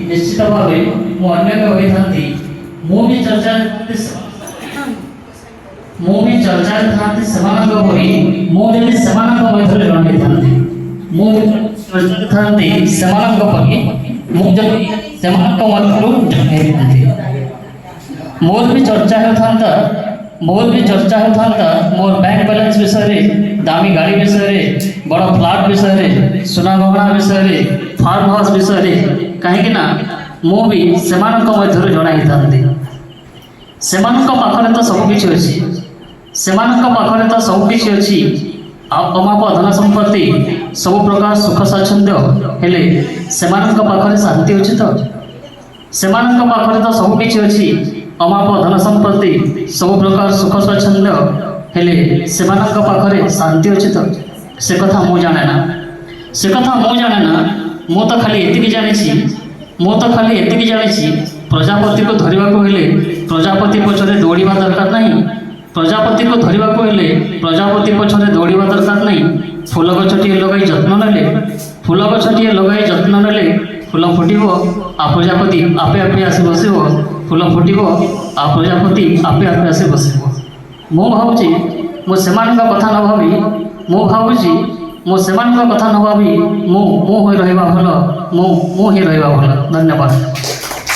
निश्चित भाव मु अनेक होई थांती मु भी चर्चा समानक होई मु जदि समानक मध्यरे जणै थांती मु चर्चा थांती समानक परि मु जदि समानक मध्यरु जणै थांती मोर भी चर्चा होता मोर बैंक बैलेंस विषय दामी गाड़ी विषय बड़ फ्लैट विषय सुना गहना विषय फार्म हाउस विषय कहीं मु भी सेमानक मध्यरु जणाई थांती सेमानक पाखरे तो सबकिछि अछि सेमानक पाखरे तो सबकिछि अछि अमाप धन संपत्ति सब प्रकार सुख स्वाच्छंद्य हेले सेमानक पाखरे शांति अछि तो सेमानक पाखरे तो सबकिछि अछि अमाप धन संपत्ति सब प्रकार सुख स्वाच्छंद्य हेले सेमानक पाखरे शांति अछि तो से कथा मु जाने ना मु तो खाली एतिकी जानिछि प्रजापति को धरिबा को हेले प्रजापति पछरे दौड़िबा दरकार नहीं प्रजापति को धरिबा को हेले प्रजापति पछरे दौड़िबा दरकार नहीं फूल गछटिए लगाई जत्न नेले फूल फुटिबो आ प्रजापति आपे आपे आसी बसिबो फूल फुटिबो आ प्रजापति आपे आपे आसी बसिबो मु भावुची मु सेमानक कथा न भाबी मु भावुची मु सेमानक कथा न भाबी मु होई रहइबा भलो मु ही रहइबा भलो। धन्यवाद।